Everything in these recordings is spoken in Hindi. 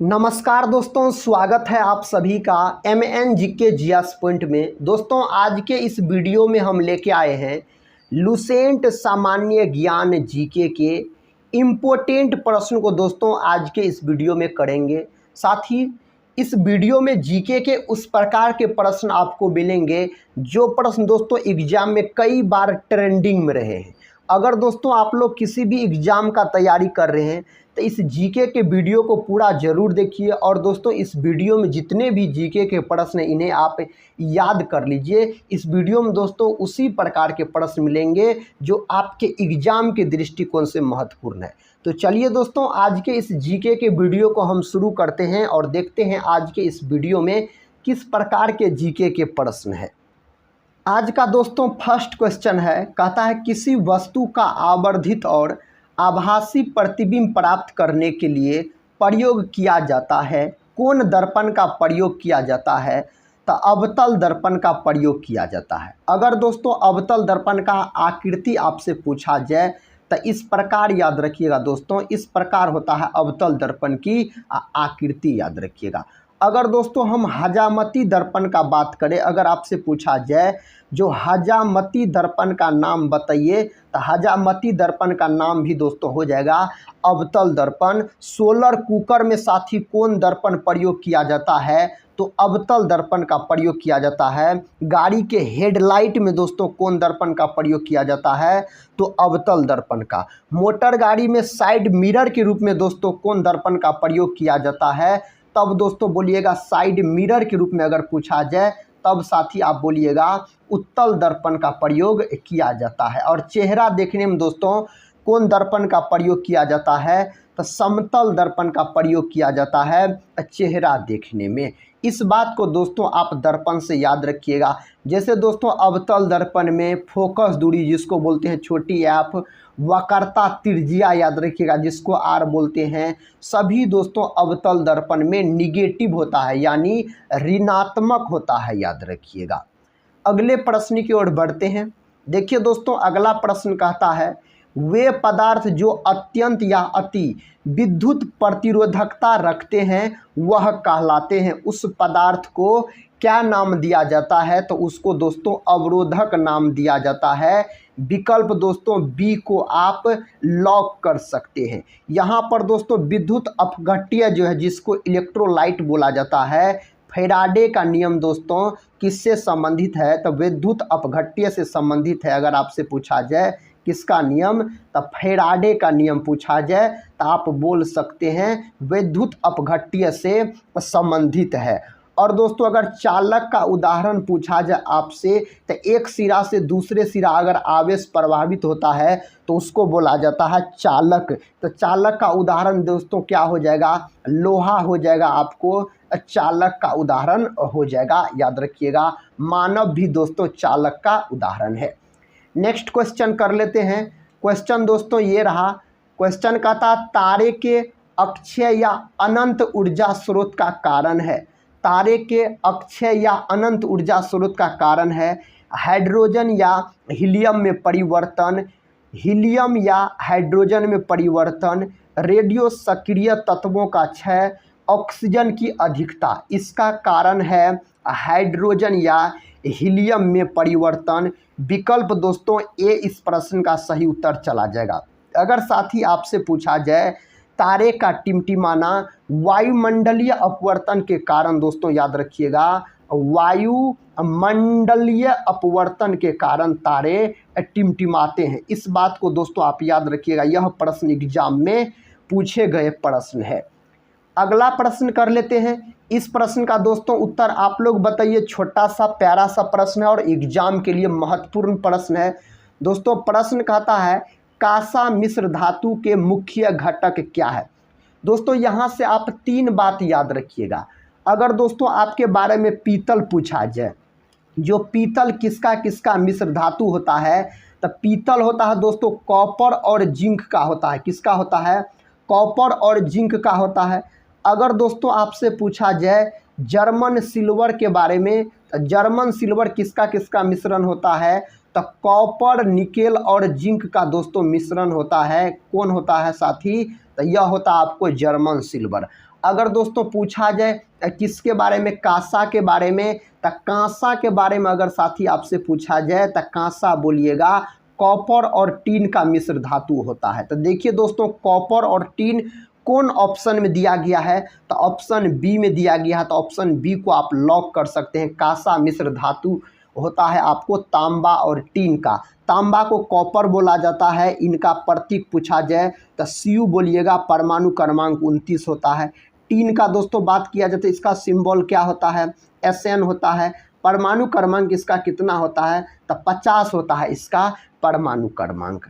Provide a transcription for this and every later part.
नमस्कार दोस्तों, स्वागत है आप सभी का MN जीके जीएस पॉइंट में। दोस्तों आज के इस वीडियो में हम लेके आए हैं लुसेंट सामान्य ज्ञान जीके के इम्पोर्टेंट प्रश्न को दोस्तों आज के इस वीडियो में करेंगे। साथ ही इस वीडियो में जीके के उस प्रकार के प्रश्न आपको मिलेंगे जो प्रश्न दोस्तों एग्जाम में कई बार ट्रेंडिंग में रहे हैं। अगर दोस्तों आप लोग किसी भी एग्ज़ाम का तैयारी कर रहे हैं तो इस जीके के वीडियो को पूरा ज़रूर देखिए। और दोस्तों इस वीडियो में जितने भी जीके के प्रश्न हैं इन्हें आप याद कर लीजिए। इस वीडियो में दोस्तों उसी प्रकार के प्रश्न मिलेंगे जो आपके एग्ज़ाम के दृष्टिकोण से महत्वपूर्ण है। तो चलिए दोस्तों आज के इस जीके के वीडियो को हम शुरू करते हैं और देखते हैं आज के इस वीडियो में किस प्रकार के जीके के प्रश्न हैं। आज का दोस्तों फर्स्ट क्वेश्चन है, कहता है किसी वस्तु का आवर्धित और आभासी प्रतिबिंब प्राप्त करने के लिए प्रयोग किया जाता है। कौन दर्पण का प्रयोग किया जाता है? तो अवतल दर्पण का प्रयोग किया जाता है। अगर दोस्तों अवतल दर्पण का आकृति आपसे पूछा जाए तो इस प्रकार याद रखिएगा दोस्तों, इस प्रकार होता है अवतल दर्पण की आकृति, याद रखिएगा। अगर दोस्तों हम हजामती दर्पण का बात करें, अगर आपसे पूछा जाए जो हजामती दर्पण का नाम बताइए तो हजामती दर्पण का नाम भी दोस्तों हो जाएगा अवतल दर्पण। सोलर कुकर में साथी कौन दर्पण प्रयोग किया जाता है? तो अवतल दर्पण का प्रयोग किया जाता है। गाड़ी के हेडलाइट में दोस्तों कौन दर्पण का प्रयोग किया जाता है? तो अवतल दर्पण का। मोटर गाड़ी में साइड मिरर के रूप में दोस्तों कौन दर्पण का प्रयोग किया जाता है? तब दोस्तों बोलिएगा साइड मिरर के रूप में अगर पूछा जाए तब साथी आप बोलिएगा उत्तल दर्पण का प्रयोग किया जाता है। और चेहरा देखने में दोस्तों कौन दर्पण का प्रयोग किया जाता है? तो समतल दर्पण का प्रयोग किया जाता है चेहरा देखने में। इस बात को दोस्तों आप दर्पण से याद रखिएगा। जैसे दोस्तों अवतल दर्पण में फोकस दूरी जिसको बोलते हैं छोटी एफ, वक्रता त्रिज्या याद रखिएगा जिसको आर बोलते हैं, सभी दोस्तों अवतल दर्पण में निगेटिव होता है यानी ऋणात्मक होता है, याद रखिएगा। अगले प्रश्न की ओर बढ़ते हैं। देखिए दोस्तों अगला प्रश्न कहता है वे पदार्थ जो अत्यंत या अति विद्युत प्रतिरोधकता रखते हैं वह कहलाते हैं। उस पदार्थ को क्या नाम दिया जाता है? तो उसको दोस्तों अवरोधक नाम दिया जाता है। विकल्प दोस्तों बी को आप लॉक कर सकते हैं। यहाँ पर दोस्तों विद्युत अपघट्य जो है जिसको इलेक्ट्रोलाइट बोला जाता है, फैराडे का नियम दोस्तों किससे संबंधित है? तो विद्युत अपघट्य से संबंधित है। अगर आपसे पूछा जाए किसका नियम, तो फैराडे का नियम पूछा जाए तो आप बोल सकते हैं विद्युत अपघट्य से संबंधित है। और दोस्तों अगर चालक का उदाहरण पूछा जाए आपसे तो एक सिरा से दूसरे सिरा अगर आवेश प्रभावित होता है तो उसको बोला जाता है चालक। तो चालक का उदाहरण दोस्तों क्या हो जाएगा? लोहा हो जाएगा, आपको चालक का उदाहरण हो जाएगा, याद रखिएगा। मानव भी दोस्तों चालक का उदाहरण है। नेक्स्ट क्वेश्चन कर लेते हैं। क्वेश्चन दोस्तों ये रहा, क्वेश्चन कहता तारे के अक्षय या अनंत ऊर्जा स्रोत का कारण है। तारे के अक्षय या अनंत ऊर्जा स्रोत का कारण है हाइड्रोजन या हीलियम में परिवर्तन, हीलियम या हाइड्रोजन में परिवर्तन, रेडियो सक्रिय तत्वों का क्षय, ऑक्सीजन की अधिकता। इसका कारण है हाइड्रोजन या हीलियम में परिवर्तन। विकल्प दोस्तों ए इस प्रश्न का सही उत्तर चला जाएगा। अगर साथी आपसे पूछा जाए तारे का टिमटिमाना वायुमंडलीय अपवर्तन के कारण, दोस्तों याद रखिएगा वायुमंडलीय अपवर्तन के कारण तारे टिमटिमाते हैं। इस बात को दोस्तों आप याद रखिएगा, यह प्रश्न एग्जाम में पूछे गए प्रश्न है। अगला प्रश्न कर लेते हैं। इस प्रश्न का दोस्तों उत्तर आप लोग बताइए। छोटा सा प्यारा सा प्रश्न है और एग्जाम के लिए महत्वपूर्ण प्रश्न है। दोस्तों प्रश्न कहता है कांसा मिश्र धातु के मुख्य घटक क्या है? दोस्तों यहाँ से आप तीन बात याद रखिएगा। अगर दोस्तों आपके बारे में पीतल पूछा जाए, जो पीतल किसका किसका मिश्र धातु होता है? तो पीतल होता है दोस्तों कॉपर और जिंक का होता है। किसका होता है? कॉपर और जिंक का होता है। अगर दोस्तों आपसे पूछा जाए जर्मन सिल्वर के बारे में, तो जर्मन सिल्वर किसका किसका मिश्रण होता है? तो कॉपर, निकेल और जिंक का दोस्तों मिश्रण होता है। कौन होता है साथी? तो यह होता है आपको जर्मन सिल्वर। अगर दोस्तों पूछा जाए किसके बारे में, कांसा के बारे में, तो कांसा के बारे में अगर साथी आपसे पूछा जाए तो कांसा बोलिएगा कॉपर और टीन का मिश्र धातु होता है। तो देखिए दोस्तों, कॉपर और टीन कौन ऑप्शन में दिया गया है, तो ऑप्शन बी में दिया गया है। तो ऑप्शन बी को आप लॉक कर सकते हैं। कांसा मिश्र धातु होता है आपको तांबा और टीन का। तांबा को कॉपर बोला जाता है। इनका प्रतीक पूछा जाए तो Cu बोलिएगा, परमाणु क्रमांक 29 होता है। टीन का दोस्तों बात किया जाए तो इसका सिंबल क्या होता है, Sn होता है। परमाणु क्रमांक इसका कितना होता है, तो 50 होता है इसका परमाणु क्रमांक।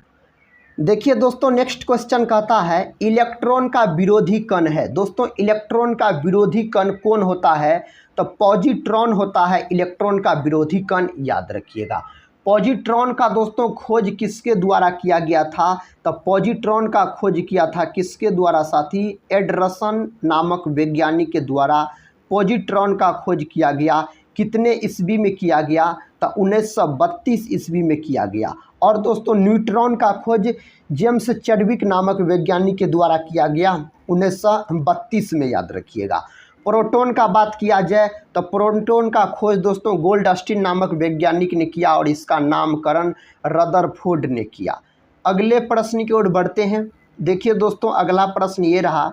देखिए दोस्तों, नेक्स्ट क्वेश्चन कहता है इलेक्ट्रॉन का विरोधी कण है। दोस्तों, इलेक्ट्रॉन का विरोधी कण कौन होता है, तो पॉजिट्रॉन होता है इलेक्ट्रॉन का विरोधी कण, याद रखिएगा। पॉजिट्रॉन का दोस्तों खोज किसके द्वारा किया गया था, तो पॉजिट्रॉन का खोज किया था किसके द्वारा साथी, एंडरसन नामक वैज्ञानिक के द्वारा पॉजिट्रॉन का खोज किया गया। कितने ईस्वी में किया गया, तो 1932 ईस्वी में किया गया। और दोस्तों न्यूट्रॉन का खोज जेम्स चैडविक नामक वैज्ञानिक के द्वारा किया गया 1932 में, याद रखिएगा। प्रोटॉन का बात किया जाए तो प्रोटॉन का खोज दोस्तों गोल्डस्टीन नामक वैज्ञानिक ने किया और इसका नामकरण रदरफोर्ड ने किया। अगले प्रश्न की ओर बढ़ते हैं। देखिए दोस्तों, अगला प्रश्न ये रहा।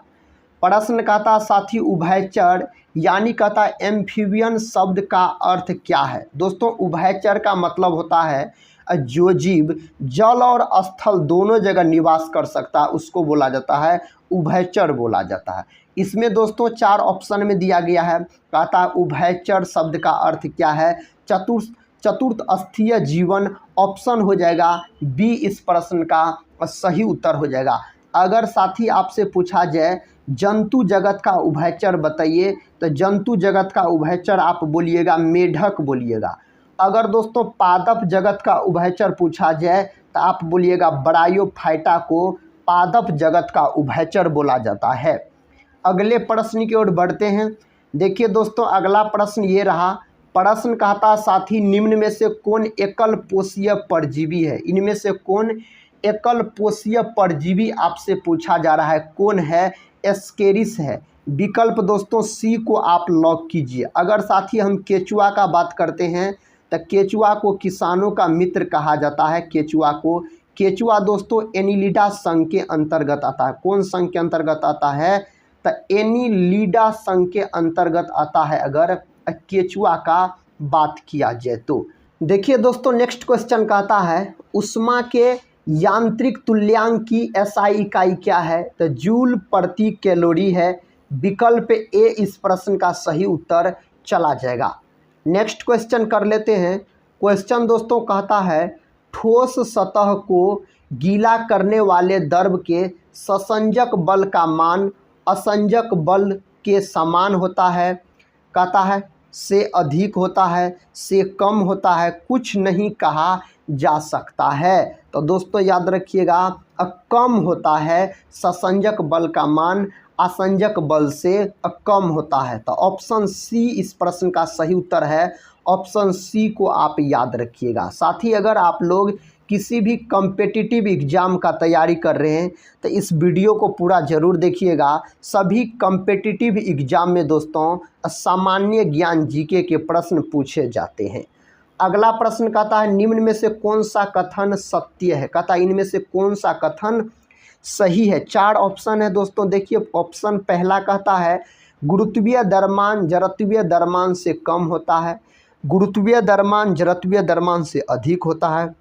प्रश्न कहता साथी उभयचर यानी कहता एम्फीबियन शब्द का अर्थ क्या है। दोस्तों, उभयचर का मतलब होता है जो जीव जल और स्थल दोनों जगह निवास कर सकता है उसको बोला जाता है उभयचर बोला जाता है। इसमें दोस्तों 4 ऑप्शन में दिया गया है। कहता है उभयचर शब्द का अर्थ क्या है, चतुर्थ स्थीय जीवन। ऑप्शन हो जाएगा बी इस प्रश्न का सही उत्तर हो जाएगा। अगर साथी आपसे पूछा जाए जंतु जगत का उभयचर बताइए, तो जंतु जगत का उभयचर आप बोलिएगा मेढक बोलिएगा। अगर दोस्तों पादप जगत का उभयचर पूछा जाए तो आप बोलिएगा ब्रायोफाइटा को पादप जगत का उभयचर बोला जाता है। अगले प्रश्न की ओर बढ़ते हैं। देखिए दोस्तों, अगला प्रश्न ये रहा। प्रश्न कहता साथी निम्न में से कौन एकल पोषीय परजीवी है। इनमें से कौन एकल पोषीय परजीवी आपसे पूछा जा रहा है, कौन है, एस्केरिस है। विकल्प दोस्तों सी को आप लॉक कीजिए। अगर साथी हम केचुआ का बात करते हैं तो केचुआ को किसानों का मित्र कहा जाता है। केचुआ दोस्तों एनिलिडा संघ के अंतर्गत आता है। कौन संघ के अंतर्गत आता है, तो एनिलिडा संघ के अंतर्गत आता है अगर केचुआ का बात किया जाए तो। देखिए दोस्तों, नेक्स्ट क्वेश्चन कहता है उष्मा के यांत्रिक तुल्यांक की एसआई इकाई क्या है, तो जूल प्रति कैलोरी है। विकल्प ए इस प्रश्न का सही उत्तर चला जाएगा। नेक्स्ट क्वेश्चन कर लेते हैं। क्वेश्चन दोस्तों कहता है ठोस सतह को गीला करने वाले द्रव के ससंजक बल का मान असंजक बल के समान होता है। कहता है से अधिक होता है, से कम होता है, कुछ नहीं कहा जा सकता है। तो दोस्तों याद रखिएगा कम होता है, ससंजक बल का मान असंजक बल से कम होता है। तो ऑप्शन सी इस प्रश्न का सही उत्तर है। ऑप्शन सी को आप याद रखिएगा। साथ ही अगर आप लोग किसी भी कॉम्पिटिटिव एग्ज़ाम का तैयारी कर रहे हैं तो इस वीडियो को पूरा ज़रूर देखिएगा। सभी कॉम्पिटिटिव एग्ज़ाम में दोस्तों सामान्य ज्ञान जीके के प्रश्न पूछे जाते हैं। अगला प्रश्न कहता है निम्न में से कौन सा कथन सत्य है। कहता है इनमें से कौन सा कथन सही है। 4 ऑप्शन है दोस्तों। देखिए ऑप्शन पहला कहता है गुरुत्वीय द्रव्यमान जड़त्वीय द्रव्यमान से कम होता है, गुरुत्वीय द्रव्यमान जड़त्वीय द्रव्यमान से अधिक होता है।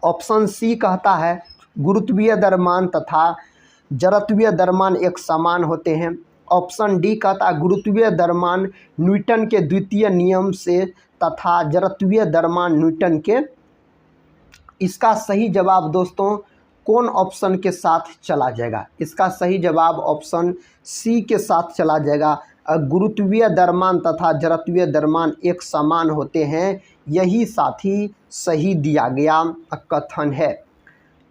ऑप्शन सी कहता है गुरुत्वीय द्रव्यमान तथा जड़त्वीय द्रव्यमान एक समान होते हैं। ऑप्शन डी कहता है गुरुत्वीय द्रव्यमान न्यूटन के द्वितीय नियम से तथा जड़त्वीय द्रव्यमान न्यूटन के। इसका सही जवाब दोस्तों कौन ऑप्शन के साथ चला जाएगा। इसका सही जवाब ऑप्शन सी के साथ चला जाएगा। गुरुत्वीय द्रव्यमान तथा जड़त्वीय द्रव्यमान एक समान होते हैं, यही साथी सही दिया गया कथन है।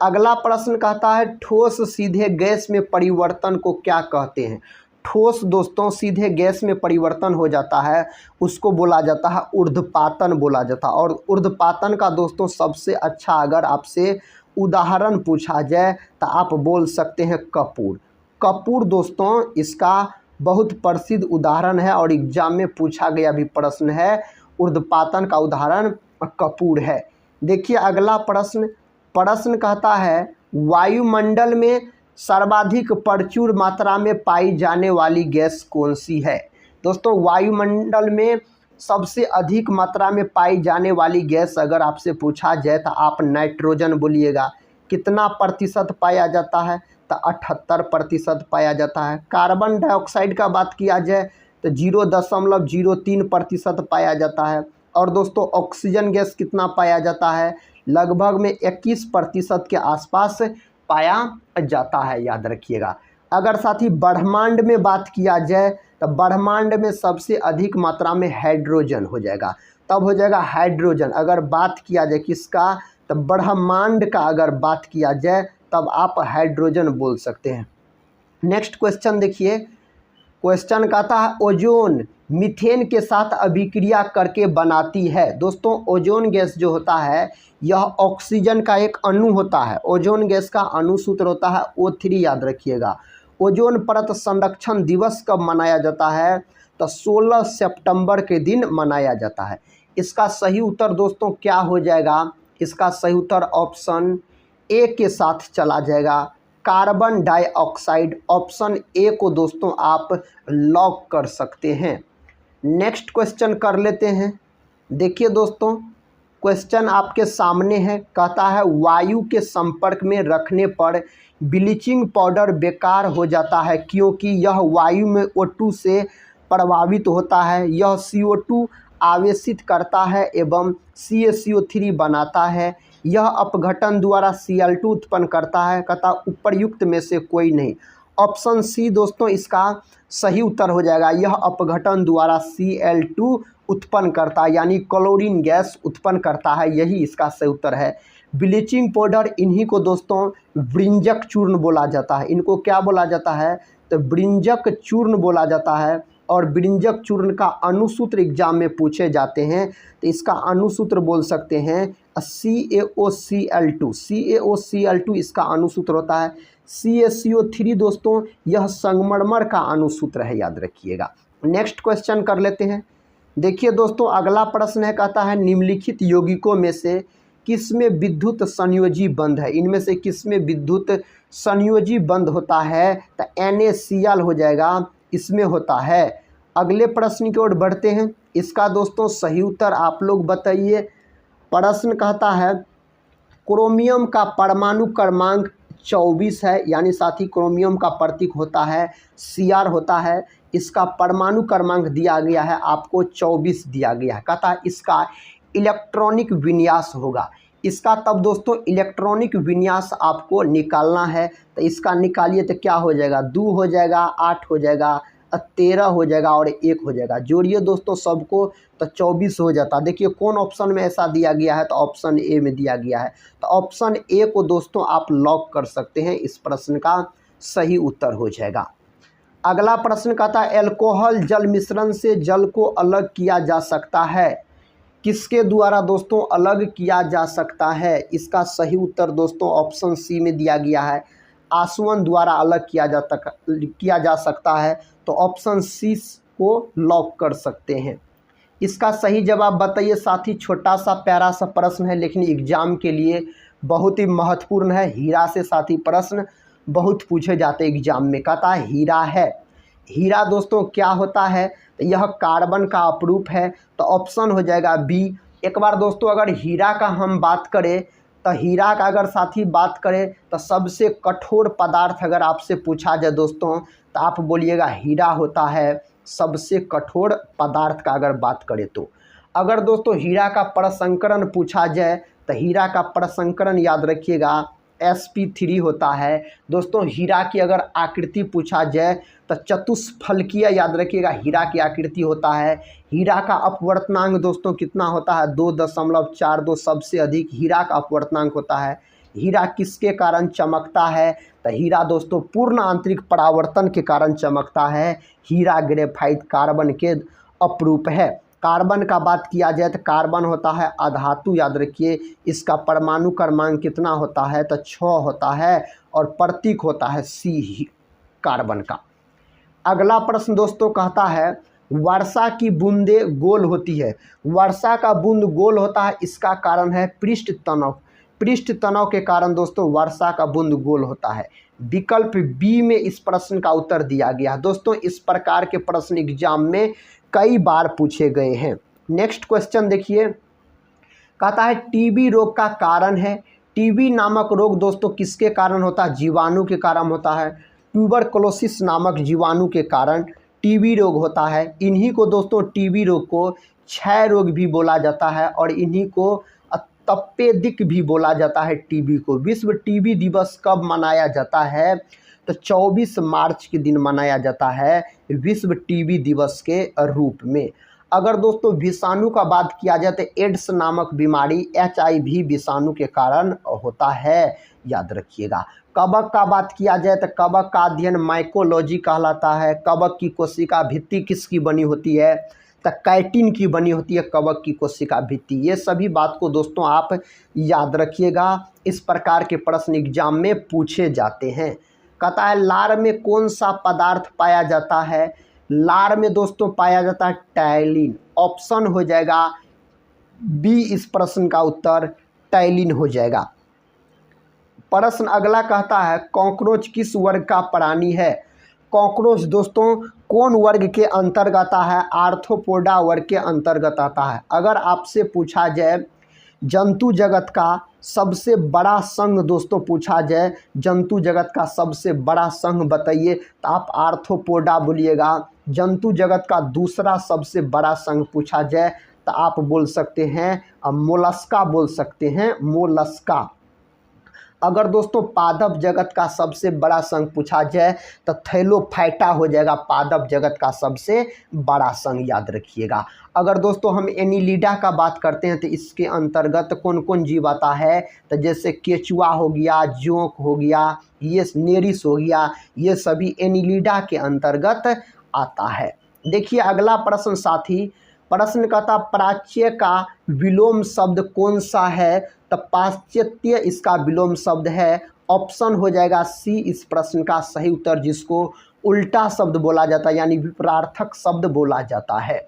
अगला प्रश्न कहता है ठोस सीधे गैस में परिवर्तन को क्या कहते हैं। ठोस दोस्तों सीधे गैस में परिवर्तन हो जाता है उसको बोला जाता है ऊर्ध्वपातन बोला जाता है। और ऊर्ध्वपातन का दोस्तों सबसे अच्छा अगर आपसे उदाहरण पूछा जाए तो आप बोल सकते हैं कपूर। कपूर दोस्तों इसका बहुत प्रसिद्ध उदाहरण है और एग्जाम में पूछा गया भी प्रश्न है। ऊर्ध्वपातन का उदाहरण कपूर है। देखिए अगला प्रश्न कहता है वायुमंडल में सर्वाधिक प्रचुर मात्रा में पाई जाने वाली गैस कौन सी है। दोस्तों वायुमंडल में सबसे अधिक मात्रा में पाई जाने वाली गैस अगर आपसे पूछा जाए तो आप नाइट्रोजन बोलिएगा। कितना प्रतिशत पाया जाता है तो 78% पाया जाता है। कार्बन डाइऑक्साइड का बात किया जाए तो 0.03% पाया जाता है। और दोस्तों ऑक्सीजन गैस कितना पाया जाता है, लगभग में 21% के आसपास पाया जाता है, याद रखिएगा। अगर साथी ब्रह्मांड में बात किया जाए तो ब्रह्मांड में सबसे अधिक मात्रा में हाइड्रोजन हो जाएगा, तब हो जाएगा हाइड्रोजन। अगर बात किया जाए किसका तो ब्रह्मांड का अगर बात किया जाए तब आप हाइड्रोजन बोल सकते हैं। नेक्स्ट क्वेश्चन देखिए, क्वेश्चन कहता है ओजोन मीथेन के साथ अभिक्रिया करके बनाती है। दोस्तों ओजोन गैस जो होता है यह ऑक्सीजन का एक अणु होता है। ओजोन गैस का अणु सूत्र होता है O3, याद रखिएगा। ओजोन परत संरक्षण दिवस कब मनाया जाता है तो 16 सितंबर के दिन मनाया जाता है। इसका सही उत्तर दोस्तों क्या हो जाएगा, इसका सही उत्तर ऑप्शन ए के साथ चला जाएगा, कार्बन डाइऑक्साइड। ऑप्शन ए को दोस्तों आप लॉक कर सकते हैं। नेक्स्ट क्वेश्चन कर लेते हैं। देखिए दोस्तों क्वेश्चन आपके सामने है, कहता है वायु के संपर्क में रखने पर ब्लीचिंग पाउडर बेकार हो जाता है क्योंकि यह वायु में O2 से प्रभावित होता है। यह CO2 आवेशित करता है एवं CaCO3 बनाता है। यह अपघटन द्वारा Cl2 उत्पन्न करता है। कहता उपर्युक्त में से कोई नहीं। ऑप्शन सी दोस्तों इसका सही उत्तर हो जाएगा। यह अपघटन द्वारा Cl2 उत्पन्न करता है, यानी क्लोरीन गैस उत्पन्न करता है, यही इसका सही उत्तर है। ब्लीचिंग पाउडर इन्हीं को दोस्तों वृंजक चूर्ण बोला जाता है। इनको क्या बोला जाता है तो वृंजक चूर्ण बोला जाता है। और वृंजक चूर्ण का अणुसूत्र एग्जाम में पूछे जाते हैं तो इसका अणुसूत्र बोल सकते हैं CaOCl2। CaOCl2 इसका अणुसूत्र होता है। CaCO3 दोस्तों यह संगमरमर का अणुसूत्र है, याद रखिएगा। नेक्स्ट क्वेश्चन कर लेते हैं। देखिए दोस्तों अगला प्रश्न है, कहता है निम्नलिखित यौगिकों में से किसमें विद्युत संयोजी बंध है। इनमें से किसमें विद्युत संयोजी बंध होता है तो NaCl हो जाएगा, इसमें होता है। अगले प्रश्न की ओर बढ़ते हैं। इसका दोस्तों सही उत्तर आप लोग बताइए। प्रश्न कहता है क्रोमियम का परमाणु क्रमांक 24 है, यानी साथी क्रोमियम का प्रतीक होता है Cr होता है। इसका परमाणु क्रमांक दिया गया है आपको 24 दिया गया है। कहता है इसका इलेक्ट्रॉनिक विन्यास होगा। इसका तब दोस्तों इलेक्ट्रॉनिक विन्यास आपको निकालना है तो इसका निकालिए तो क्या हो जाएगा, 2 हो जाएगा, 8 हो जाएगा, 13 हो जाएगा और 1 हो जाएगा। जोड़िए दोस्तों सबको तो 24 हो जाता। देखिए कौन ऑप्शन में ऐसा दिया गया है तो ऑप्शन ए में दिया गया है। तो ऑप्शन ए को दोस्तों आप लॉक कर सकते हैं, इस प्रश्न का सही उत्तर हो जाएगा। अगला प्रश्न कहता है एल्कोहल जल मिश्रण से जल को अलग किया जा सकता है। किसके द्वारा दोस्तों अलग किया जा सकता है। इसका सही उत्तर दोस्तों ऑप्शन सी में दिया गया है, आसवन द्वारा अलग किया जा सकता है। तो ऑप्शन सी को लॉक कर सकते हैं। इसका सही जवाब बताइए साथी। छोटा सा प्यारा सा प्रश्न है लेकिन एग्जाम के लिए बहुत ही महत्वपूर्ण है। हीरा से साथी प्रश्न बहुत पूछे जाते हैं एग्जाम में। कहता है हीरा है। हीरा दोस्तों क्या होता है तो यह कार्बन का अपरूप है। तो ऑप्शन हो जाएगा बी। एक बार दोस्तों अगर हीरा का हम बात करें तो हीरा का अगर साथी बात करें तो सबसे कठोर पदार्थ अगर आपसे पूछा जाए दोस्तों तो आप बोलिएगा हीरा होता है सबसे कठोर पदार्थ का अगर बात करें तो। अगर दोस्तों हीरा का प्रसंकरण पूछा जाए तो हीरा का प्रसंकरण याद रखिएगा sp3 होता है। दोस्तों हीरा की अगर आकृति पूछा जाए तो चतुष्फलकीय याद रखिएगा हीरा की आकृति होता है। हीरा का अपवर्तनांक दोस्तों कितना होता है 2.42। सबसे अधिक हीरा का अपवर्तनांक होता है। हीरा किसके कारण चमकता है तो हीरा दोस्तों पूर्ण आंतरिक परावर्तन के कारण चमकता है। हीरा ग्रेफाइट कार्बन के अपरूप है। कार्बन का बात किया जाए तो कार्बन होता है अधातु, याद रखिए। इसका परमाणु क्रमांक कितना होता है तो 6 होता है और प्रतीक होता है C। कार्बन का। अगला प्रश्न दोस्तों कहता है वर्षा की बूंदें गोल होती है। वर्षा का बूंद गोल होता है, इसका कारण है पृष्ठ तनाव। पृष्ठ तनाव के कारण दोस्तों वर्षा का बूंद गोल होता है। विकल्प बी में इस प्रश्न का उत्तर दिया गया। दोस्तों इस प्रकार के प्रश्न एग्जाम में कई बार पूछे गए हैं। नेक्स्ट क्वेश्चन देखिए, कहता है टीबी रोग का कारण है। टीबी नामक रोग दोस्तों किसके कारण होता है? जीवाणु के कारण होता है। ट्यूबरकुलोसिस नामक जीवाणु के कारण टीबी रोग होता है। इन्हीं को दोस्तों टीबी रोग को क्षय रोग भी बोला जाता है और इन्हीं को तपेदिक भी बोला जाता है टीबी को। विश्व टीबी दिवस कब मनाया जाता है? तो 24 मार्च के दिन मनाया जाता है विश्व टीबी दिवस के रूप में। अगर दोस्तों विषाणु का बात किया जाए तो एड्स नामक बीमारी HIV विषाणु के कारण होता है, याद रखिएगा। कवक का बात किया जाए तो कवक का अध्ययन माइकोलॉजी कहलाता है। कवक की कोशिका भित्ति किसकी बनी होती है? तो कैटिन की बनी होती है कवक की कोशिका भित्ति। ये सभी बात को दोस्तों आप याद रखिएगा, इस प्रकार के प्रश्न एग्जाम में पूछे जाते हैं। कहता है लार में कौन सा पदार्थ पाया जाता है? लार में दोस्तों पाया जाता है टैलिन। ऑप्शन हो जाएगा बी, इस प्रश्न का उत्तर टैलिन हो जाएगा। प्रश्न अगला कहता है कॉकरोच किस वर्ग का प्राणी है? कॉकरोच दोस्तों कौन वर्ग के अंतर्गत आता है? आर्थ्रोपोडा वर्ग के अंतर्गत आता है। अगर आपसे पूछा जाए जंतु जगत का सबसे बड़ा संघ दोस्तों पूछा जाए जंतु जगत का सबसे बड़ा संघ बताइए, तो आप आर्थ्रोपोडा बोलिएगा। जंतु जगत का दूसरा सबसे बड़ा संघ पूछा जाए तो आप बोल सकते हैं मोलस्का बोल सकते हैं, मोलस्का। अगर दोस्तों पादप जगत का सबसे बड़ा संघ पूछा जाए तो थैलोफाइटा हो जाएगा पादप जगत का सबसे बड़ा संघ, याद रखिएगा। अगर दोस्तों हम एनिलिडा का बात करते हैं तो इसके अंतर्गत कौन कौन जीव आता है? तो जैसे केचुआ हो गया, जोंक हो गया, ये नेरिस हो गया, ये सभी एनिलिडा के अंतर्गत आता है। देखिए अगला प्रश्न साथी, प्रश्न कहता प्राच्य का विलोम शब्द कौन सा है? तो पाश्चात्य इसका विलोम शब्द है। ऑप्शन हो जाएगा सी इस प्रश्न का सही उत्तर, जिसको उल्टा शब्द बोला जाता है यानी विपरार्थक शब्द बोला जाता है।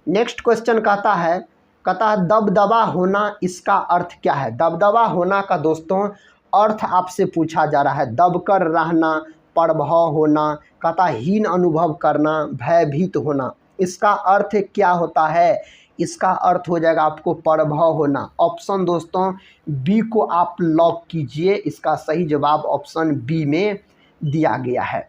नेक्स्ट क्वेश्चन कहता है दबदबा होना, इसका अर्थ क्या है? दबदबा होना का दोस्तों अर्थ आपसे पूछा जा रहा है। दबकर रहना, प्रभाव होना, कहता हीन अनुभव करना, भयभीत होना। इसका अर्थ क्या होता है? इसका अर्थ हो जाएगा आपको प्रभाव होना। ऑप्शन दोस्तों बी को आप लॉक कीजिए, इसका सही जवाब ऑप्शन बी में दिया गया है।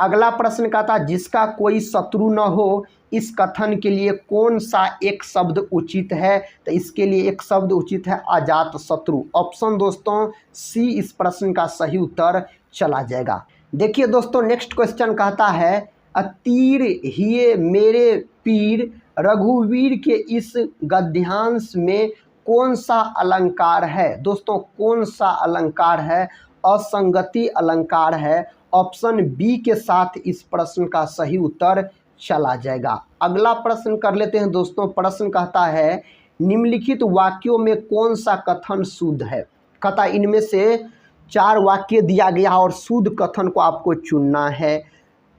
अगला प्रश्न कहता जिसका कोई शत्रु न हो, इस कथन के लिए कौन सा एक शब्द उचित है? तो इसके लिए एक शब्द उचित है अजात शत्रु। ऑप्शन दोस्तों सी इस प्रश्न का सही उत्तर चला जाएगा। देखिए दोस्तों नेक्स्ट क्वेश्चन कहता है तीर हिए मेरे पीर, रघुवीर के इस गद्यांश में कौन सा अलंकार है? दोस्तों कौन सा अलंकार है? असंगति अलंकार है। ऑप्शन बी के साथ इस प्रश्न का सही उत्तर चला जाएगा। अगला प्रश्न कर लेते हैं दोस्तों। प्रश्न कहता है निम्नलिखित वाक्यों में कौन सा कथन शुद्ध है? कहता इनमें से 4 वाक्य दिया गया और शुद्ध कथन को आपको चुनना है।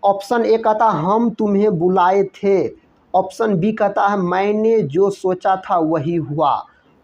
ऑप्शन ए कहता हम तुम्हें बुलाए थे। ऑप्शन बी कहता है मैंने जो सोचा था वही हुआ।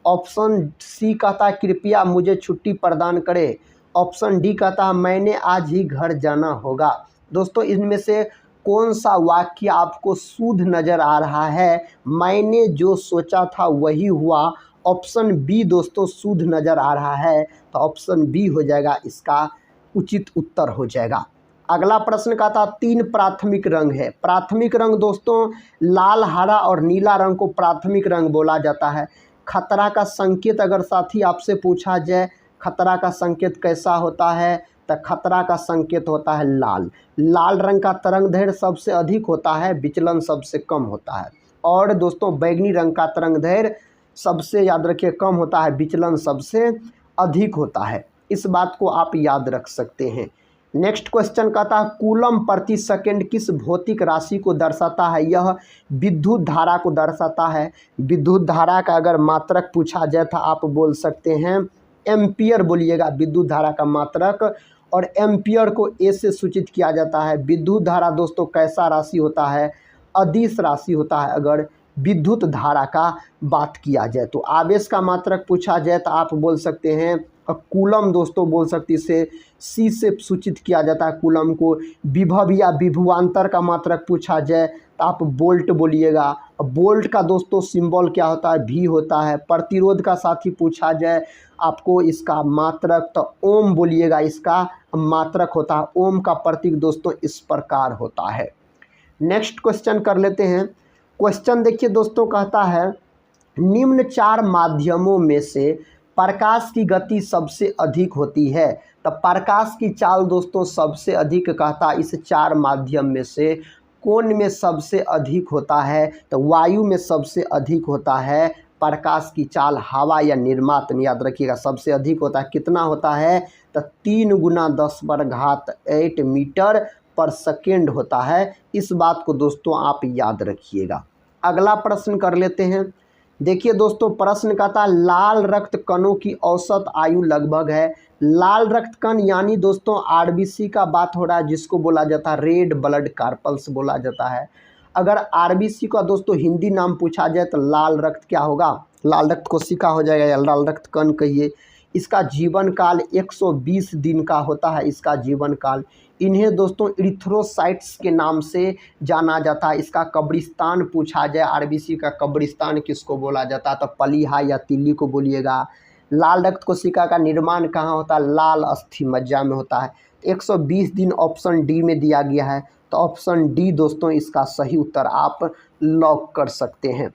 ऑप्शन सी कहता है कृपया मुझे छुट्टी प्रदान करें। ऑप्शन डी कहता है मैंने आज ही घर जाना होगा। दोस्तों इनमें से कौन सा वाक्य आपको शुद्ध नज़र आ रहा है? मैंने जो सोचा था वही हुआ। ऑप्शन बी दोस्तों शुद्ध नज़र आ रहा है, तो ऑप्शन बी हो जाएगा इसका उचित उत्तर हो जाएगा। अगला प्रश्न का था 3 प्राथमिक रंग है। प्राथमिक रंग दोस्तों लाल, हरा और नीला रंग को प्राथमिक रंग बोला जाता है। खतरा का संकेत अगर साथी आपसे पूछा जाए खतरा का संकेत कैसा होता है, तो खतरा का संकेत होता है लाल। लाल रंग का तरंग दैर्घ्य सबसे अधिक होता है, विचलन सबसे कम होता है। और दोस्तों बैगनी रंग का तरंग दैर्घ्य सबसे याद रखिए कम होता है, विचलन सबसे अधिक होता है। इस बात को आप याद रख सकते हैं। नेक्स्ट क्वेश्चन कहता है कूलम प्रति सेकंड किस भौतिक राशि को दर्शाता है? यह विद्युत धारा को दर्शाता है। विद्युत धारा का अगर मात्रक पूछा जाए तो आप बोल सकते हैं एम्पियर बोलिएगा विद्युत धारा का मात्रक। और एम्पियर को ए से सूचित किया जाता है। विद्युत धारा दोस्तों कैसा राशि होता है? अदिश राशि होता है अगर विद्युत धारा का बात किया जाए तो। आवेश का मात्रक पूछा जाए तो आप बोल सकते हैं कूलम दोस्तों बोल सकते, इसे सी से सूचित किया जाता है कूलम को। विभव या विभवांतर का मात्रक पूछा जाए तो आप वोल्ट बोलिएगा। वोल्ट का दोस्तों सिंबल क्या होता है? भी होता है। प्रतिरोध का साथ ही पूछा जाए आपको इसका मात्रक तो ओम बोलिएगा, इसका मात्रक होता है। ओम का प्रतीक दोस्तों इस प्रकार होता है। नेक्स्ट क्वेश्चन कर लेते हैं। क्वेश्चन देखिए दोस्तों, कहता है निम्न 4 माध्यमों में से प्रकाश की गति सबसे अधिक होती है। तो प्रकाश की चाल दोस्तों सबसे अधिक कहता इस 4 माध्यम में से कौन में सबसे अधिक होता है? तो वायु में सबसे अधिक होता है प्रकाश की चाल। हवा या निर्वात में याद रखिएगा सबसे अधिक होता है। कितना होता है? तो 3 × 10⁸ मीटर पर सेकेंड होता है। इस बात को दोस्तों आप याद रखिएगा। अगला प्रश्न कर लेते हैं। देखिए दोस्तों, प्रश्न कहता है लाल रक्त कणों की औसत आयु लगभग है। लाल रक्त कण यानी दोस्तों आरबीसी का बात हो रहा है, जिसको बोला जाता है रेड ब्लड कार्पल्स बोला जाता है। अगर आरबीसी का दोस्तों हिंदी नाम पूछा जाए तो लाल रक्त क्या होगा? लाल रक्त कोशिका हो जाएगा या लाल रक्त कण कहिए। इसका जीवन काल 120 दिन का होता है, इसका जीवन काल। इन्हें दोस्तों इरिथ्रोसाइट्स के नाम से जाना जाता है। इसका कब्रिस्तान पूछा जाए, आरबीसी का कब्रिस्तान किसको बोला जाता है? तो पलीहा या तिल्ली को बोलिएगा। लाल रक्त कोशिका का निर्माण कहाँ होता है? लाल अस्थि मज्जा में होता है। 120 दिन ऑप्शन डी में दिया गया है, तो ऑप्शन डी दोस्तों इसका सही उत्तर आप लॉक कर सकते हैं।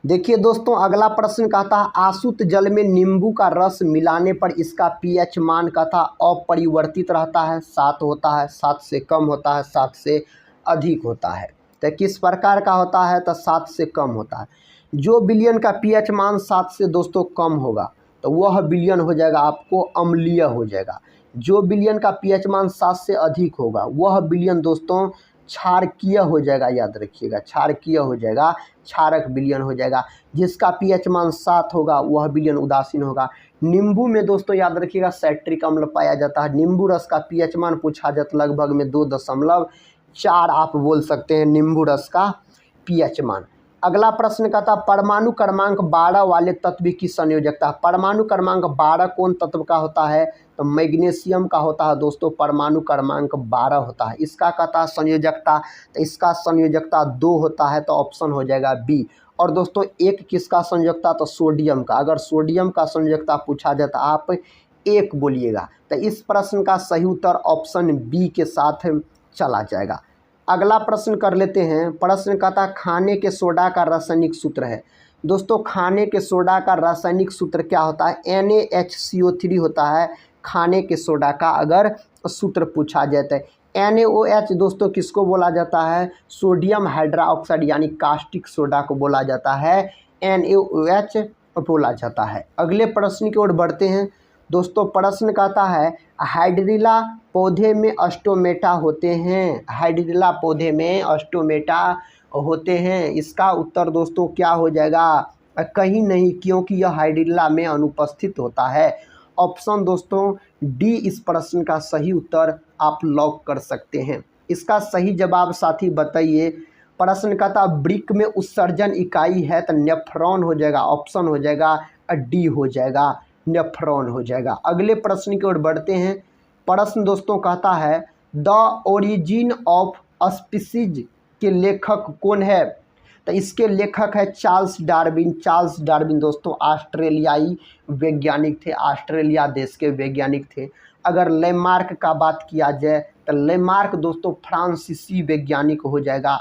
देखिए दोस्तों, अगला प्रश्न कहता है आसुत जल में नींबू का रस मिलाने पर इसका पीएच मान कहता अपरिवर्तित रहता है। 7 होता है, 7 से कम होता है, 7 से अधिक होता है। तो किस प्रकार का होता है? तो 7 से कम होता है। जो विलयन का पीएच मान 7 से दोस्तों कम होगा तो वह विलयन हो जाएगा आपको अम्लीय हो जाएगा। जो विलयन का पीएच मान 7 से अधिक होगा वह विलयन दोस्तों क्षारकीय हो जाएगा। याद रखिएगा क्षारकीय हो जाएगा, क्षारक विलयन हो जाएगा। जिसका पीएच मान 7 होगा वह विलयन उदासीन होगा। नींबू में दोस्तों याद रखिएगा सैट्रिक अम्ल पाया जाता है। नींबू रस का पीएच मान पूछा जाता लगभग में 2.4 आप बोल सकते हैं नींबू रस का पीएच मान। अगला प्रश्न कहता परमाणु क्रमांक 12 वाले तत्व की संयोजकता। परमाणु क्रमांक 12 कौन तत्व का होता है? तो मैग्नीशियम का होता है दोस्तों। परमाणु क्रमांक 12 होता है। इसका कहता संयोजकता, तो इसका संयोजकता 2 होता है, तो ऑप्शन हो जाएगा बी। और दोस्तों एक किसका संयोजकता? तो सोडियम का। अगर सोडियम का संयोजकता पूछा जाता आप 1 बोलिएगा। तो इस प्रश्न का सही उत्तर ऑप्शन बी के साथ चला जाएगा। अगला प्रश्न कर लेते हैं। प्रश्न कहता खाने के सोडा का रासायनिक सूत्र है। दोस्तों खाने के सोडा का रासायनिक सूत्र क्या होता है? NaHCO3 होता है खाने के सोडा का अगर सूत्र पूछा जाता है। NaOH दोस्तों किसको बोला जाता है? सोडियम हाइड्रोक्साइड यानी कास्टिक सोडा को बोला जाता है, NaOH बोला जाता है। अगले प्रश्न की ओर बढ़ते हैं। दोस्तों प्रश्न कहता है हाइड्रिला पौधे में स्टोमेटा होते हैं। हाइड्रिला पौधे में स्टोमेटा होते हैं। इसका उत्तर दोस्तों क्या हो जाएगा? कहीं नहीं, क्योंकि यह हाइड्रिला में अनुपस्थित होता है। ऑप्शन दोस्तों डी इस प्रश्न का सही उत्तर आप लॉक कर सकते हैं। इसका सही जवाब साथी बताइए। प्रश्न कहता वृक्क में उत्सर्जन इकाई है, तो नेफ्रॉन हो जाएगा। ऑप्शन हो जाएगा डी हो जाएगा, नेफ्रॉन हो जाएगा। अगले प्रश्न की ओर बढ़ते हैं। प्रश्न दोस्तों कहता है द ओरिजिन ऑफ स्पीसीज के लेखक कौन है? तो इसके लेखक है चार्ल्स डार्विन। चार्ल्स डार्विन दोस्तों ऑस्ट्रेलियाई वैज्ञानिक थे, ऑस्ट्रेलिया देश के वैज्ञानिक थे। अगर लेमार्क का बात किया जाए तो लेमार्क दोस्तों फ्रांसीसी वैज्ञानिक हो जाएगा।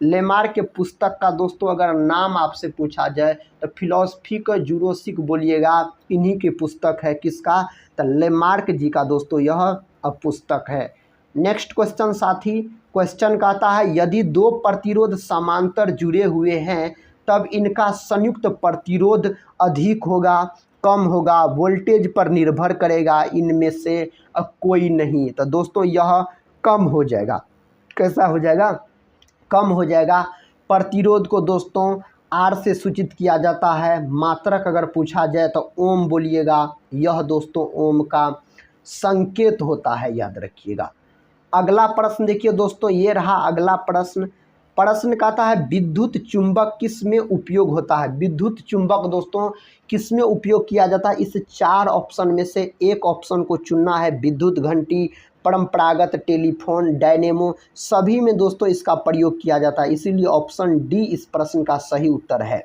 लेमार्क के पुस्तक का दोस्तों अगर नाम आपसे पूछा जाए तो फिलॉसफी जूरासिक बोलिएगा। इन्हीं की पुस्तक है, किसका? तो लेमार्क जी का दोस्तों यह पुस्तक है। नेक्स्ट क्वेश्चन साथी, क्वेश्चन कहता है यदि 2 प्रतिरोध समांतर जुड़े हुए हैं तब इनका संयुक्त प्रतिरोध अधिक होगा, कम होगा, वोल्टेज पर निर्भर करेगा, इनमें से कोई नहीं। तो दोस्तों यह कम हो जाएगा। कैसा हो जाएगा? कम हो जाएगा। प्रतिरोध को दोस्तों आर से सूचित किया जाता है। मात्रक अगर पूछा जाए तो ओम बोलिएगा। यह दोस्तों ओम का संकेत होता है, याद रखिएगा। अगला प्रश्न देखिए दोस्तों, ये रहा अगला प्रश्न। प्रश्न कहता है विद्युत चुंबक किस में उपयोग होता है। विद्युत चुंबक दोस्तों किस में उपयोग किया जाता है। इस 4 ऑप्शन में से एक ऑप्शन को चुनना है। विद्युत घंटी, परंपरागत टेलीफोन, डायनेमो, सभी में दोस्तों इसका प्रयोग किया जाता है, इसीलिए ऑप्शन डी इस प्रश्न का सही उत्तर है।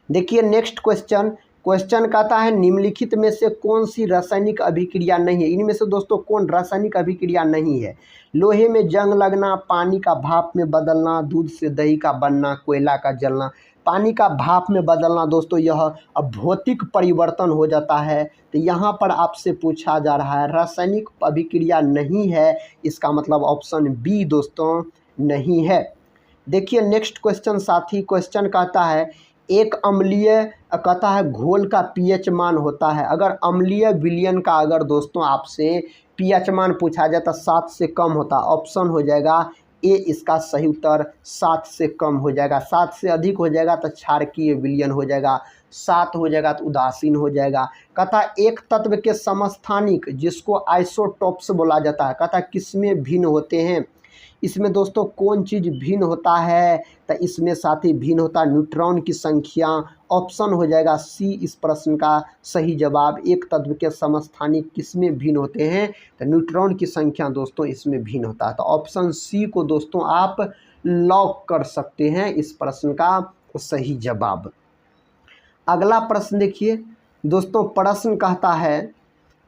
देखिए नेक्स्ट क्वेश्चन। क्वेश्चन कहता है निम्नलिखित में से कौन सी रासायनिक अभिक्रिया नहीं है। इनमें से दोस्तों कौन रासायनिक अभिक्रिया नहीं है। लोहे में जंग लगना, पानी का भाप में बदलना, दूध से दही का बनना, कोयला का जलना। पानी का भाप में बदलना दोस्तों यह अब भौतिक परिवर्तन हो जाता है, तो यहाँ पर आपसे पूछा जा रहा है रासायनिक अभिक्रिया नहीं है, इसका मतलब ऑप्शन बी दोस्तों नहीं है। देखिए नेक्स्ट क्वेश्चन साथी। क्वेश्चन कहता है एक अम्लीय कहता है घोल का पीएच मान होता है। अगर अम्लीय विलयन का अगर दोस्तों आपसे पीएच मान पूछा जाए तो 7 से कम होता, ऑप्शन हो जाएगा ए इसका सही उत्तर। 7 से कम हो जाएगा, 7 से अधिक हो जाएगा तो क्षारकीय विलयन हो जाएगा, 7 हो जाएगा तो उदासीन हो जाएगा। कहता एक तत्व के समस्थानिक जिसको आइसोटोप्स बोला जाता है, कहता किसमें भिन्न होते हैं। इसमें दोस्तों कौन चीज़ भिन्न होता है, तो इसमें साथी भिन्न होता है न्यूट्रॉन की संख्या। ऑप्शन हो जाएगा सी इस प्रश्न का सही जवाब। एक तत्व के समस्थानिक किसमें भिन्न होते हैं, तो न्यूट्रॉन की संख्या दोस्तों इसमें भिन्न होता है, तो ऑप्शन सी को दोस्तों आप लॉक कर सकते हैं इस प्रश्न का सही जवाब। अगला प्रश्न देखिए दोस्तों। प्रश्न कहता है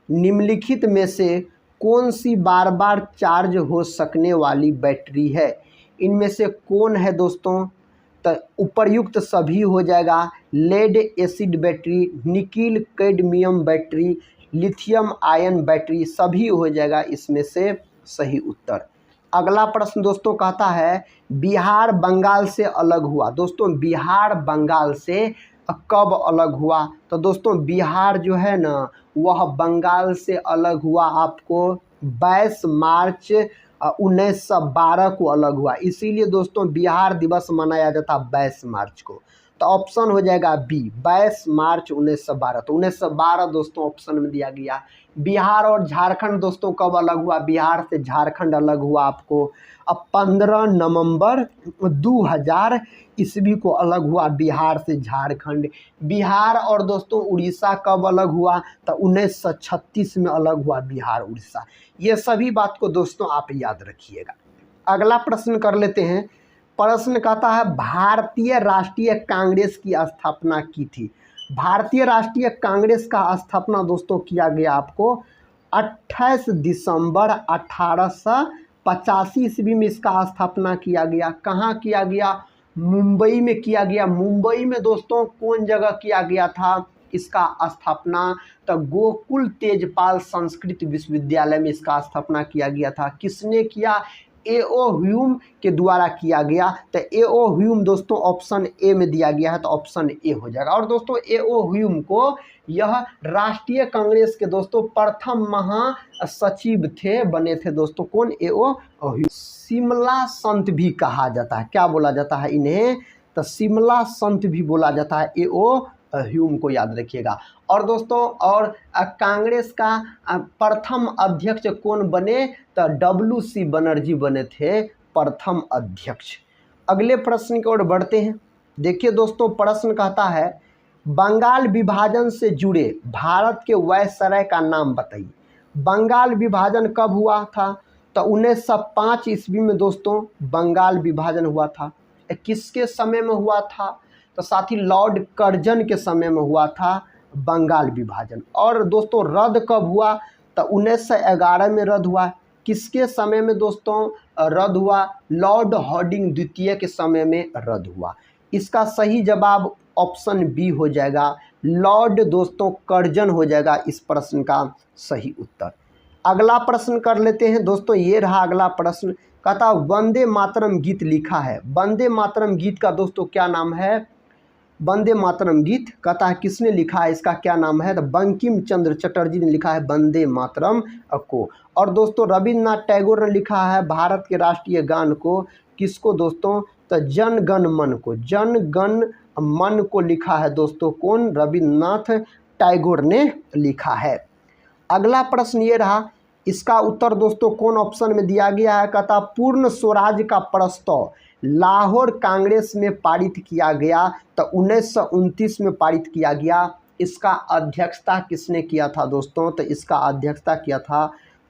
निम्नलिखित में से कौन सी बार बार चार्ज हो सकने वाली बैटरी है। इनमें से कौन है दोस्तों, तो उपर्युक्त सभी हो जाएगा। Lead acid battery, nickel cadmium battery, lithium ion battery, सभी हो जाएगा इसमें से सही उत्तर। अगला प्रश्न दोस्तों कहता है बिहार बंगाल से अलग हुआ। दोस्तों बिहार बंगाल से कब अलग हुआ, तो दोस्तों बिहार जो है ना वह बंगाल से अलग हुआ आपको 22 मार्च 1912 को अलग हुआ, इसीलिए दोस्तों बिहार दिवस मनाया जाता 22 मार्च को, तो ऑप्शन हो जाएगा बी 22 मार्च 1912। तो 1912 दोस्तों ऑप्शन में दिया गया। बिहार और झारखंड दोस्तों कब अलग हुआ, बिहार से झारखंड अलग हुआ आपको अब 15 नवंबर 2000 ईस्वी को अलग हुआ बिहार से झारखंड। बिहार और दोस्तों उड़ीसा कब अलग हुआ, तो 1936 में अलग हुआ बिहार उड़ीसा। ये सभी बात को दोस्तों आप याद रखिएगा। अगला प्रश्न कर लेते हैं। प्रश्न कहता है भारतीय राष्ट्रीय कांग्रेस की स्थापना की थी। भारतीय राष्ट्रीय कांग्रेस का स्थापना दोस्तों किया गया आपको 28 दिसंबर 1885 ईस्वी में इसका स्थापना किया गया। कहाँ किया गया, मुंबई में किया गया। मुंबई में दोस्तों कौन जगह किया गया था इसका स्थापना, तो गोकुल तेजपाल संस्कृत विश्वविद्यालय में इसका स्थापना किया गया था। किसने किया, ए.ओ. ह्यूम के द्वारा किया गया। तो ए.ओ. ह्यूम दोस्तों ऑप्शन ए में दिया गया है, तो ऑप्शन ए हो जाएगा। और दोस्तों ए.ओ. ह्यूम को यह राष्ट्रीय कांग्रेस के दोस्तों प्रथम महासचिव थे, बने थे दोस्तों कौन, ए.ओ. ह्यूम। शिमला संत भी कहा जाता है, क्या बोला जाता है इन्हें, तो शिमला संत भी बोला जाता है, ए.ओ. ह्यूम को याद रखिएगा। और दोस्तों और कांग्रेस का प्रथम अध्यक्ष कौन बने, तो W.C. बनर्जी बने थे प्रथम अध्यक्ष। अगले प्रश्न की ओर बढ़ते हैं। देखिए दोस्तों प्रश्न कहता है बंगाल विभाजन से जुड़े भारत के वायसराय का नाम बताइए। बंगाल विभाजन कब हुआ था, तो 1905 ईस्वी में दोस्तों बंगाल विभाजन हुआ था। किसके समय में हुआ था, तो साथी लॉर्ड कर्जन के समय में हुआ था बंगाल विभाजन। और दोस्तों रद्द कब हुआ, तो 1911 में रद्द हुआ। किसके समय में दोस्तों रद्द हुआ, लॉर्ड हार्डिंग द्वितीय के समय में रद्द हुआ। इसका सही जवाब ऑप्शन बी हो जाएगा, लॉर्ड दोस्तों कर्जन हो जाएगा इस प्रश्न का सही उत्तर। अगला प्रश्न कर लेते हैं दोस्तों। ये रहा अगला प्रश्न, कहता वंदे मातरम गीत लिखा है। वंदे मातरम गीत का दोस्तों क्या नाम है, वंदे मातरम गीत कहता है किसने लिखा है, इसका क्या नाम है, तो बंकिम चंद्र चटर्जी ने लिखा है वंदे मातरम को। और दोस्तों रविन्द्रनाथ टैगोर ने लिखा है भारत के राष्ट्रीय गान को, किसको दोस्तों, तो जन गण मन को, जन गण मन को लिखा है दोस्तों कौन, रविन्द्रनाथ टैगोर ने लिखा है। अगला प्रश्न ये रहा, इसका उत्तर दोस्तों कौन ऑप्शन में दिया गया है? कहता पूर्ण स्वराज का प्रस्ताव लाहौर कांग्रेस में पारित किया गया, तो 1929 में पारित किया गया। इसका अध्यक्षता किसने किया था दोस्तों? तो इसका अध्यक्षता किया था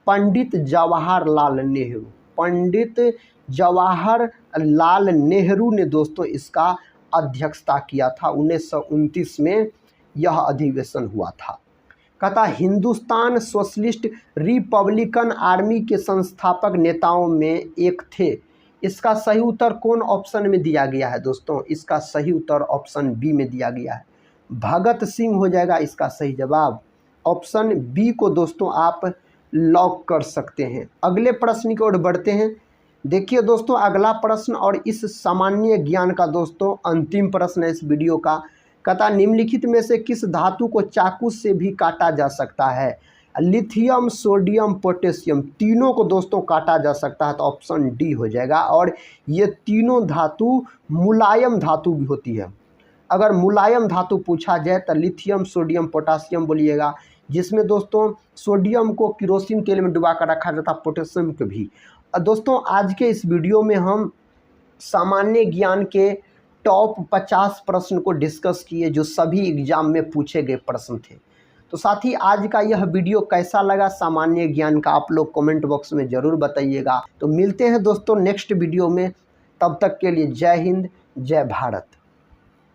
पंडित जवाहरलाल नेहरू। पंडित जवाहरलाल नेहरू ने दोस्तों इसका अध्यक्षता किया था। 1929 में यह अधिवेशन हुआ था। कहता हिंदुस्तान सोशलिस्ट रिपब्लिकन आर्मी के संस्थापक नेताओं में एक थे। इसका सही उत्तर कौन ऑप्शन में दिया गया है दोस्तों? इसका सही उत्तर ऑप्शन बी में दिया गया है, भगत सिंह हो जाएगा इसका सही जवाब। ऑप्शन बी को दोस्तों आप लॉक कर सकते हैं। अगले प्रश्न की ओर बढ़ते हैं। देखिए दोस्तों, अगला प्रश्न और इस सामान्य ज्ञान का दोस्तों अंतिम प्रश्न है इस वीडियो का। कहता निम्नलिखित में से किस धातु को चाकू से भी काटा जा सकता है? लिथियम, सोडियम, पोटेशियम, तीनों को दोस्तों काटा जा सकता है, तो ऑप्शन डी हो जाएगा। और ये तीनों धातु मुलायम धातु भी होती है। अगर मुलायम धातु पूछा जाए तो लिथियम, सोडियम, पोटासियम बोलिएगा, जिसमें दोस्तों सोडियम को केरोसिन तेल में डुबा कर रखा जाता, पोटेशियम को भी। दोस्तों आज के इस वीडियो में हम सामान्य ज्ञान के टॉप 50 प्रश्न को डिस्कस किए जो सभी एग्जाम में पूछे गए प्रश्न थे। तो साथ ही आज का यह वीडियो कैसा लगा सामान्य ज्ञान का, आप लोग कमेंट बॉक्स में ज़रूर बताइएगा। तो मिलते हैं दोस्तों नेक्स्ट वीडियो में, तब तक के लिए जय हिंद, जय भारत।